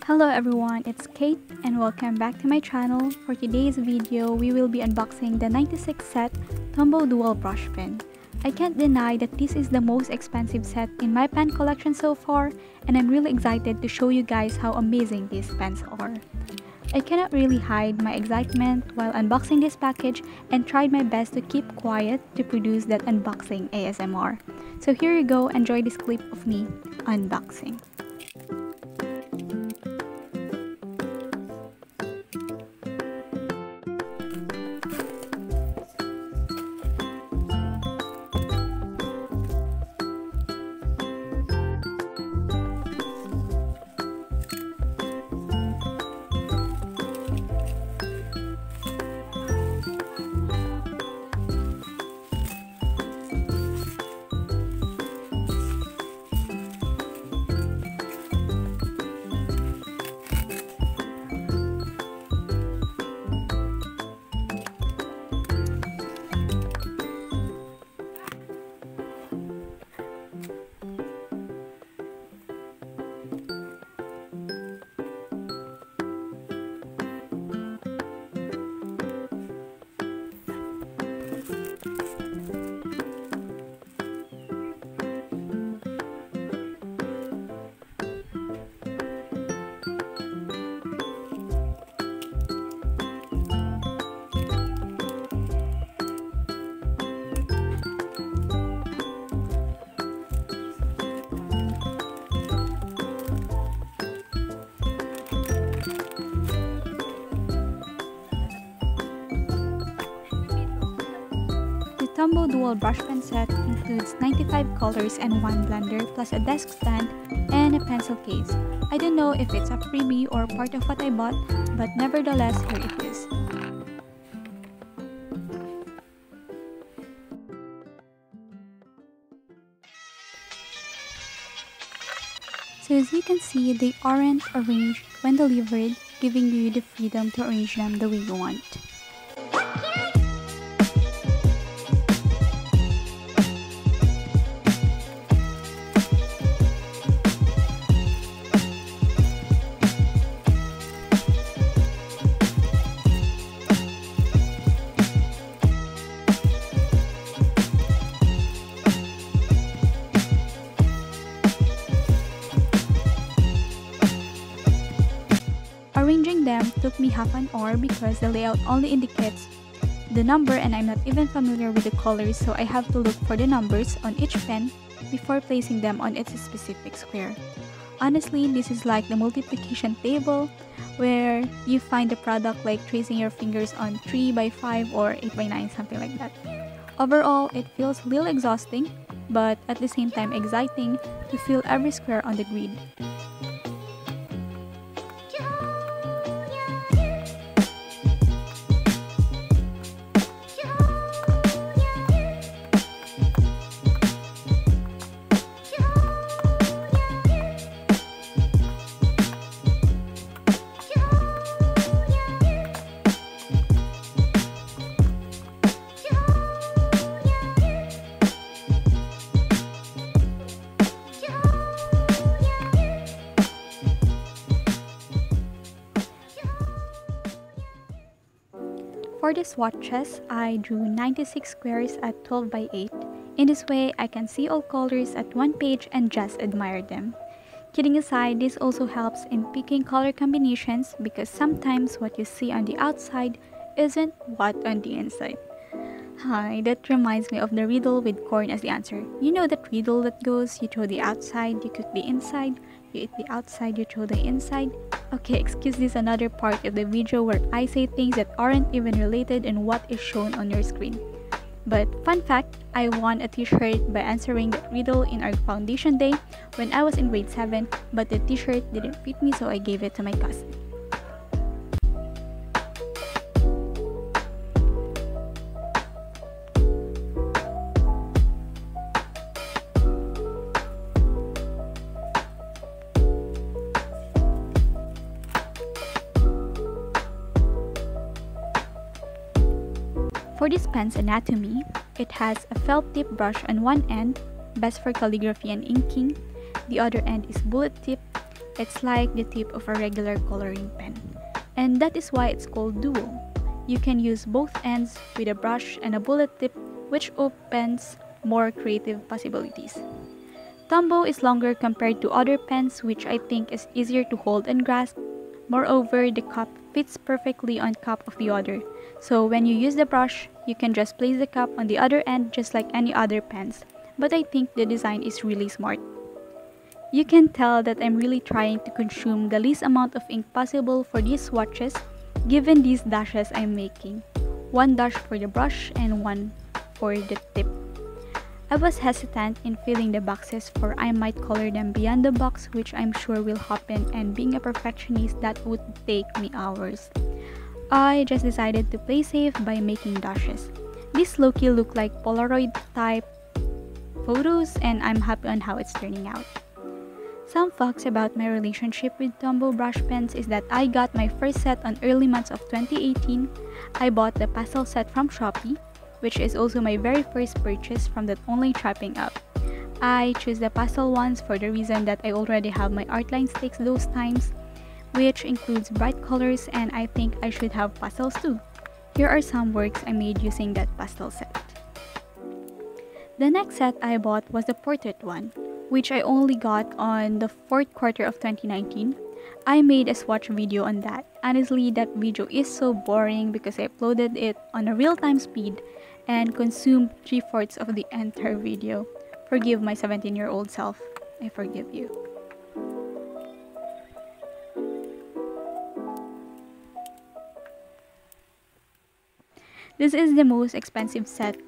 Hello everyone, it's Kate and welcome back to my channel. For today's video, we will be unboxing the 96 set Tombow dual brush pen. I can't deny that this is the most expensive set in my pen collection so far, and I'm really excited to show you guys how amazing these pens are. I cannot really hide my excitement while unboxing this package and tried my best to keep quiet to produce that unboxing ASMR. So here you go, enjoy this clip of me unboxing. The Tombow dual brush pen set includes 95 colors and one blender plus a desk stand and a pencil case. I don't know if it's a freebie or part of what I bought, but nevertheless, here it is. So as you can see, they aren't arranged when delivered, giving you the freedom to arrange them the way you want. Arranging them took me half an hour because the layout only indicates the number and I'm not even familiar with the colors, so I have to look for the numbers on each pen before placing them on its specific square. Honestly, this is like the multiplication table where you find the product like tracing your fingers on 3 by 5 or 8 by 9, something like that. Overall, it feels a little exhausting, but at the same time exciting to fill every square on the grid. For the swatches, I drew 96 squares at 12 by 8. In this way, I can see all colors at one page and just admire them. Kidding aside, this also helps in picking color combinations because sometimes what you see on the outside isn't what on the inside. Hi, that reminds me of the riddle with corn as the answer. You know that riddle that goes, you throw the outside, you cook the inside, you eat the outside, you throw the inside? Okay, excuse this another part of the video where I say things that aren't even related in what is shown on your screen. But fun fact, I won a t-shirt by answering that riddle in our foundation day when I was in grade 7, but the t-shirt didn't fit me, so I gave it to my cousin. For this pen's anatomy, it has a felt tip brush on one end, best for calligraphy and inking. The other end is bullet tip, It's like the tip of a regular coloring pen. And that is why it's called duo. You can use both ends with a brush and a bullet tip, which opens more creative possibilities. Tombow is longer compared to other pens, which I think is easier to hold and grasp. Moreover, the cup fits perfectly on top of the other. So when you use the brush, you can just place the cup on the other end just like any other pens. But I think the design is really smart. You can tell that I'm really trying to consume the least amount of ink possible for these swatches, given these dashes I'm making. One dash for the brush and one for the tip. I was hesitant in filling the boxes for I might color them beyond the box, which I'm sure will happen, and being a perfectionist, that would take me hours. I just decided to play safe by making dashes. These low-key look like Polaroid type photos, and I'm happy on how it's turning out. Some facts about my relationship with Tombow brush pens is that I got my first set on early months of 2018. I bought the pastel set from Shopee, which is also my very first purchase from that online shopping app. I choose the pastel ones for the reason that I already have my art line sticks those times, which includes bright colors, and I think I should have pastels too. Here are some works I made using that pastel set. The next set I bought was the portrait one, which I only got on the fourth quarter of 2019. I made a swatch video on that. Honestly, that video is so boring because I uploaded it on a real-time speed and consumed 3/4 of the entire video. Forgive my 17-year-old self. I forgive you. This is the most expensive set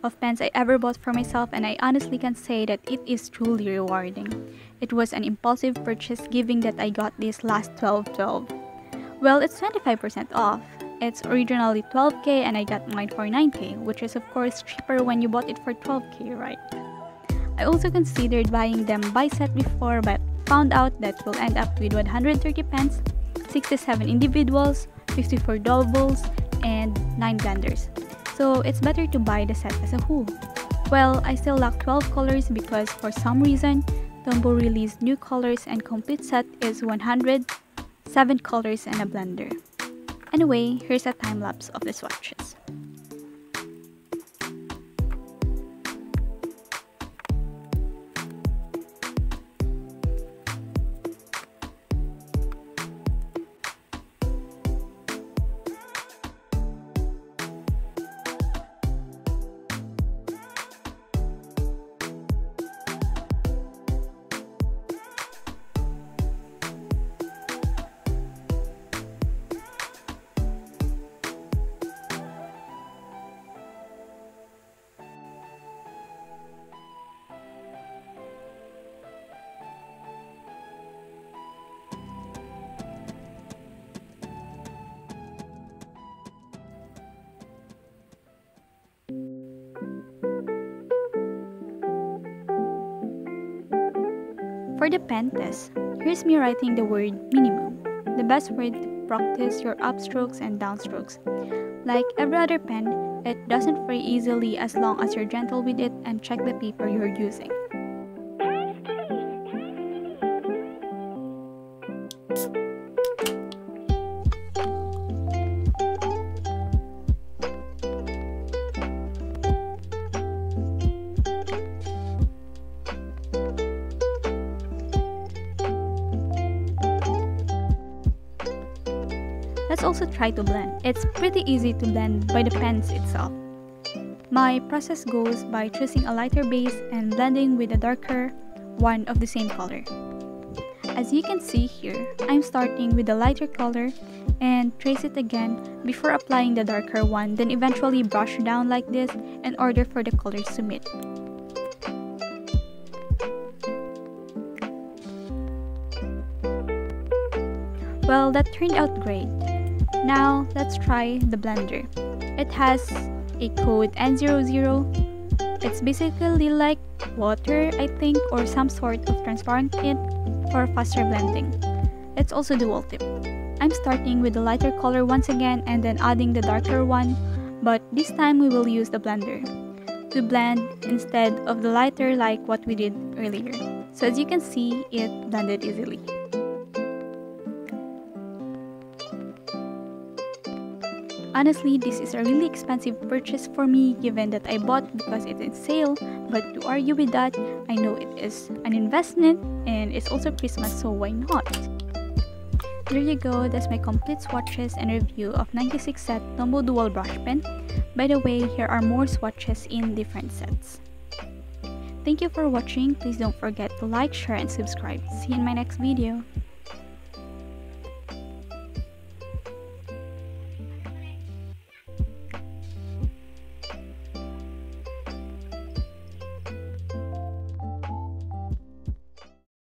of pens I ever bought for myself, and I honestly can say that it is truly rewarding. It was an impulsive purchase given that I got this last 12/12. Well, it's 25% off. It's originally 12K and I got mine for 9K, which is of course cheaper when you bought it for 12K, right? I also considered buying them by set before, but found out that we'll end up with 130 pens, 67 individuals, 54 doubles, and 9 blenders. So it's better to buy the set as a whole. Well, I still lack 12 colors because for some reason, Tombow released new colors and complete set is 107 colors and a blender. Anyway, here's a time lapse of the swatches. For the pen test, here's me writing the word minimum, the best word to practice your upstrokes and downstrokes. Like every other pen, it doesn't fray easily as long as you're gentle with it and check the paper you're using. Let's also try to blend. It's pretty easy to blend by the pens itself. My process goes by choosing a lighter base and blending with a darker one of the same color. As you can see here, I'm starting with the lighter color and trace it again before applying the darker one, then eventually brush down like this in order for the colors to meet. Well, that turned out great. Now, let's try the blender. It has a code N00. It's basically like water, I think, or some sort of transparent tint for faster blending. It's also dual tip. I'm starting with the lighter color once again and then adding the darker one, but this time we will use the blender to blend instead of the lighter like what we did earlier. So as you can see, it blended easily. Honestly, this is a really expensive purchase for me given that I bought because it's in sale, but to argue with that, I know it is an investment and it's also Christmas, so why not? There you go, that's my complete swatches and review of 96 set Tombow Dual Brush Pen. By the way, here are more swatches in different sets. Thank you for watching. Please don't forget to like, share, and subscribe. See you in my next video.